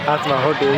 હાથમાં હોટી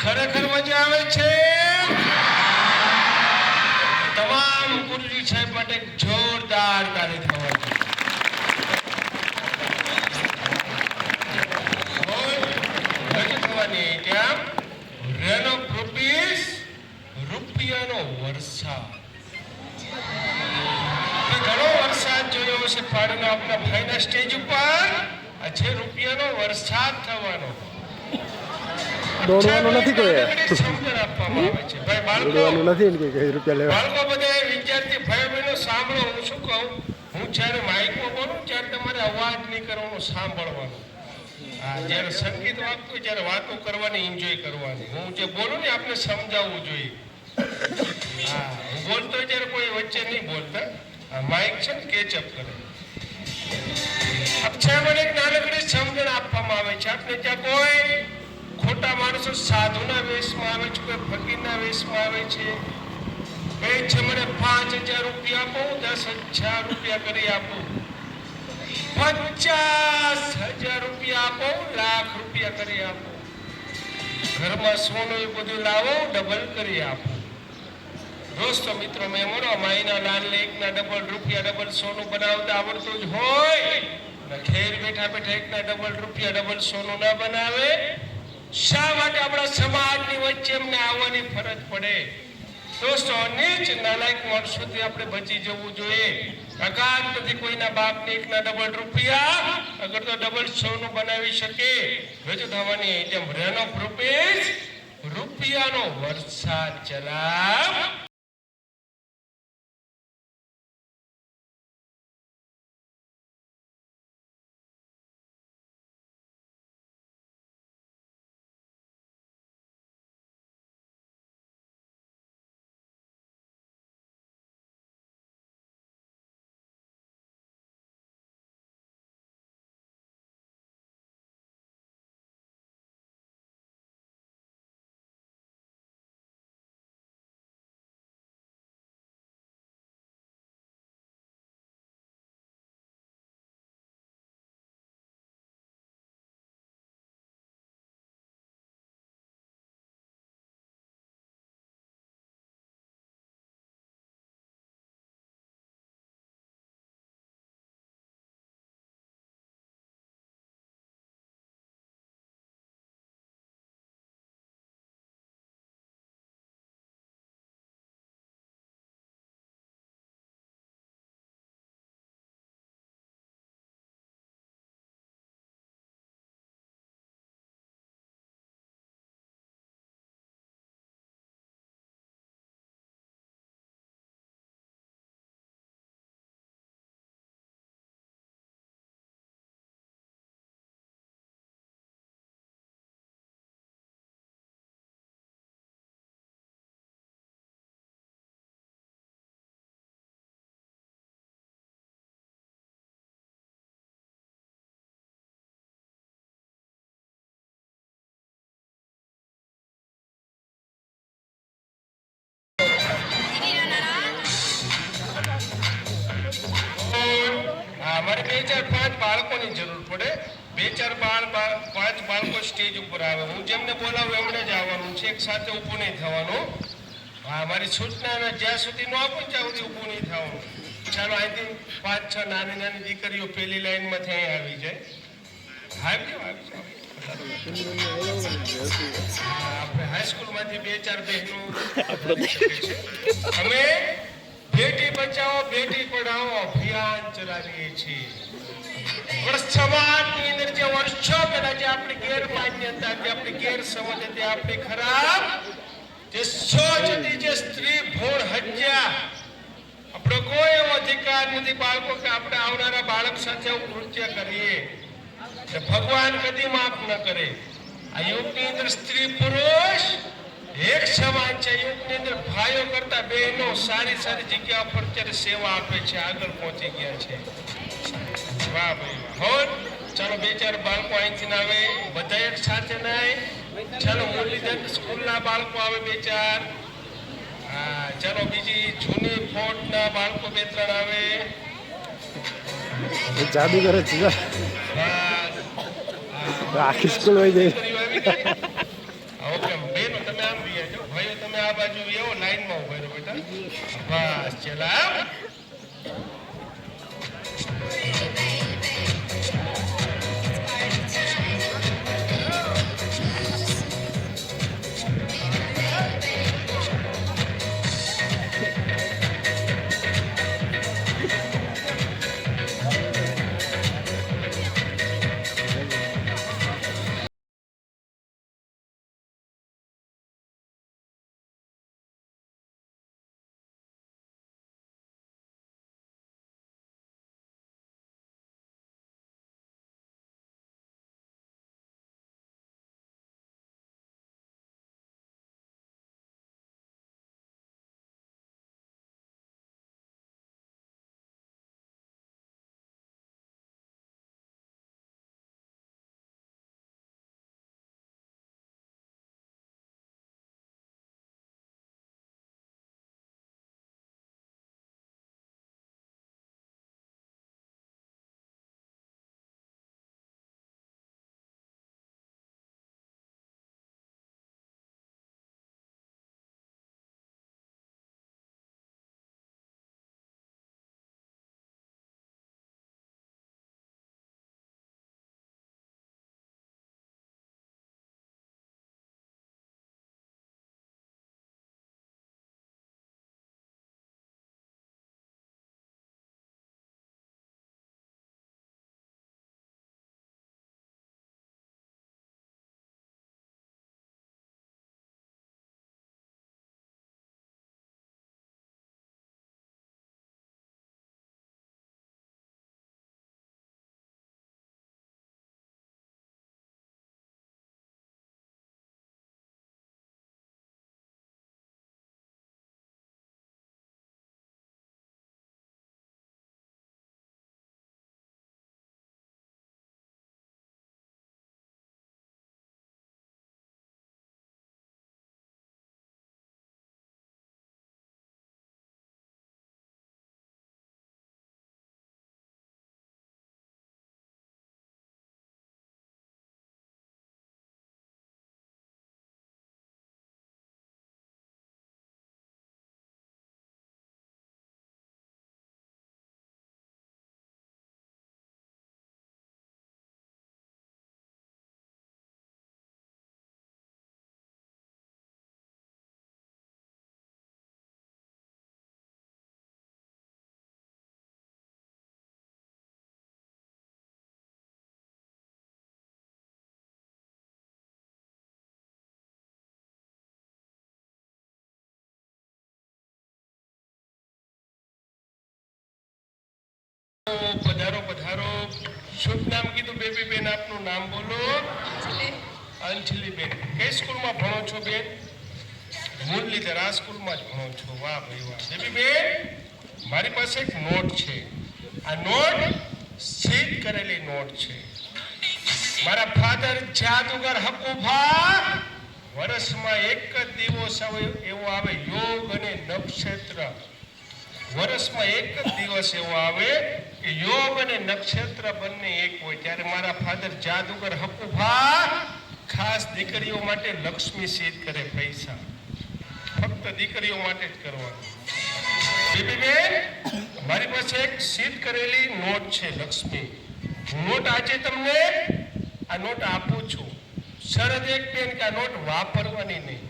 ખરેખર મજા આવે છે. તમામ ગુરુજી સાહેબ માટે જોરદાર તાળી થવાની. ત્યાં રેનો રૂપીસ રૂપિયાનો વરસાદ. ઘણો વરસાદ જોયો છે પાડના આપણા ભાઈના સ્ટેજ ઉપર. આજે રૂપિયાનો વરસાદ થવાનો. દોડવાનું નથી કોઈ સમજણ આપવામાં આવે છે. ભાઈ બાળકો નથી ને કે રૂપિયા લેવા. બાળકો બધા વિદ્યાર્થી ભાઈ બહેનો સાંભળો. હું શું કહું, હું જ્યારે માઇકમાં બોલું ત્યારે તમારે અવાજ નહીં કરવાનો, સાંભળવાનો. જ્યારે સંગીત વાગતું હોય ત્યારે વાતો કરવાની, એન્જોય કરવાની. હું જે બોલું ને આપને સમજાવવું જોઈએ. હું બોલતો હોય ત્યારે કોઈ વચ્ચે નહીં બોલતા. માઇક છે ને કેચઅપ કરે. મને એક નાનકડી સમજણ આપવામાં આવે છે. આપણે ત્યાં કોઈ ખોટા માણસો સાધુના વેશમાં આવે છે, કોઈ ફકીરના વેશમાં આવે છે. એ છે મને 5,000 રૂપિયા આપો, 10,000 રૂપિયા કરી આપો, 50,000 રૂપિયા આપો, લાખ રૂપિયા કરી આપો, ઘરમાં સોનું એ બધું લાવો, ડબલ કરી આપો. દોસ્તો મિત્રો મહેમાનો, માઈના લાલને એકના ડબલ રૂપિયા ડબલ સોનું બનાવતા આવડતું જ હોય, ખેર બેઠા બેઠા એકના ડબલ રૂપિયા ડબલ સોનું ના બનાવે. શા માટે આપણા સમાજની વચ્ચે એમને આવવાની ફરજ પડે? દોસ્તો નીચ નાલાયક માણસોથી આપણે બચી જવું જોઈએ. અકાલ નથી કોઈના બાપને એકના ડબલ રૂપિયા, અગર તો ડબલ સોનું બનાવી શકે. રજૂ થવાની જેમ રેનો રૂપીસ રૂપિયાનો વરસાદ ચલાવ. બાળકોની જરૂર પડે. 2-4 5 બાળકો સ્ટેજ ઉપર આવે. હું જેમને બોલાવું એમણે જ આવવાનું છે, એક સાથે ઊભું નહીં થવાનું. હા, મારી સૂચના જ્યાં સુધી ન આપું ત્યાં સુધી ઊભું નહીં થવાનું. ચાલો અહીંથી 5-6 નાની દીકરીઓ પહેલી લાઈનમાંથી અહીં આવી જાય. આવી જાય. આપણે હાઈસ્કૂલમાંથી 2-4 બહેનો અમે બેટી બચાવો બેટી પઢાઓ અભિયાન ચલાવીએ છીએ. સમાજની અંદર જે વર્ષો પહેલા જે આપણી ગેરમાન્યતા, જે આપણી ગેરસમજ હતી, આપણી ખરાબ જે સોચ હતી, જે સ્ત્રી ભ્રૂણ હત્યા, આપણો કોઈ એવો અધિકાર નથી બાળકો કે આપણે આવનારા બાળક સાથે કૃત્ય કરીએ. ભગવાન કદી માફ ન કરે. આ યુગની અંદર સ્ત્રી પુરુષ એક સમાન છે. યુગની અંદર ભાઈઓ કરતા બહેનો સારી જગ્યા પર અત્યારે સેવા આપે છે, આગળ પહોંચી ગયા છે. વાહ ભાઈ વાહ. ચાલો 2-4 બાળકો અહીંથી આવે, બધા એક સાથે નહીં. ચાલો મુરલીધર સ્કૂલના બાળકો આવે 2-4. હા, ચાલો બીજી જૂની ફોર્ટના બાળકો 2-3 આવે. જાદુગર જ છે. આખી સ્કૂલ હોય જાય. ઓકે બેનો તમે આમ રહ્યા છો, ભાઈઓ તમે આ બાજુ એવો લાઈનમાં ઉભા રહો બેટા. બસ ચલા. પધારો પધારો. શુભ નામ કીધું બેબી બેન, આપનું નામ બોલો. અંજલિ બેન. કઈ સ્કૂલમાં ભણો છો બેન? મુરલીધર આ સ્કૂલમાં જ ભણો છો. વાહ ભાઈ વાહ. બેબી બેન, મારી પાસે એક નોટ છે. આ નોટ સીધ કરેલી નોટ છે. મારા ફાધર જાદુગર હકુભા વર્ષમાં એક જ દિવસ એવો આવે યોગ અને નક્ષત્ર વર્ષમાં એક જ દિવસ એવો આવે કે યોગ અને નક્ષત્ર બંને એક હોય. ત્યારે મારા ફાધર જાદુગર હકુભા ખાસ દીકરીઓ માટે લક્ષ્મી સિદ્ધ કરે પૈસા, ફક્ત દીકરીઓ માટે જ કરવાનું. બેબીબેન, મારી પાસે એક સિદ્ધ કરેલી નોટ છે લક્ષ્મી. નોટ આજે તમને આ નોટ આપું છું. શરત એક બેન કે આ નોટ વાપરવાની નહીં.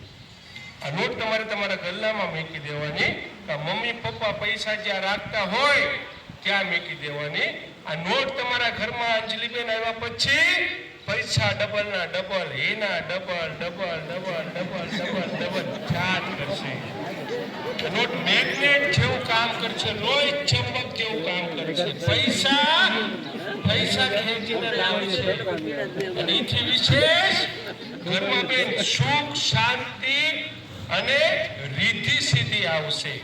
આ નોટ તમારે તમારા ગલ્લામાં મૂકી દેવાની. મમ્મી પપ્પા પૈસા જ્યાં રાખતા હોય ત્યાં મૂકી દેવાની. આ નોટ તમારા ઘરમાં અંજલિબેન આવ્યા પછી પૈસા ડબલ ના ડબલ, એના double double double double double double charge કરશે. નોટ મેગ્નેટ જેવું કામ કરશે, લોહી ચંબક જેવું કામ કરશે. પૈસા ખેંચીને લાવશે. અને એથી વિશેષ ઘરમાં બેન સુખ શાંતિ અને રીતિ સીધી આવશે.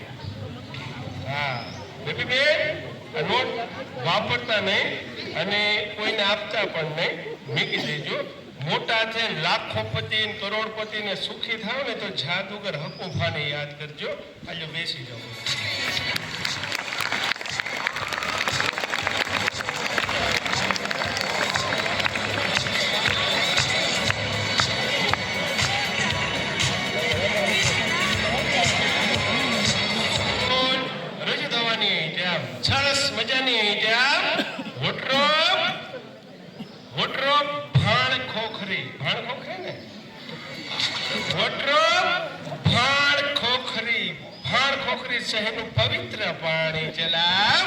હા બેબી બેન, આ નોટ વાપરતા નહીં અને કોઈને આપતા પણ નહીં, મૂકી દેજો. મોટા છે લાખોપતિ કરોડપતિ ને સુખી થાવ ને તો જાદુગર હકુભાને યાદ કરજો. આજે બેસી જાઓ. સરસ મજાની વોટ્રોપ ભાણ ખોખરી ને વોટ્રોપ ભાણ ખોખરી શહેરનું પવિત્ર પાણી ચલાવ.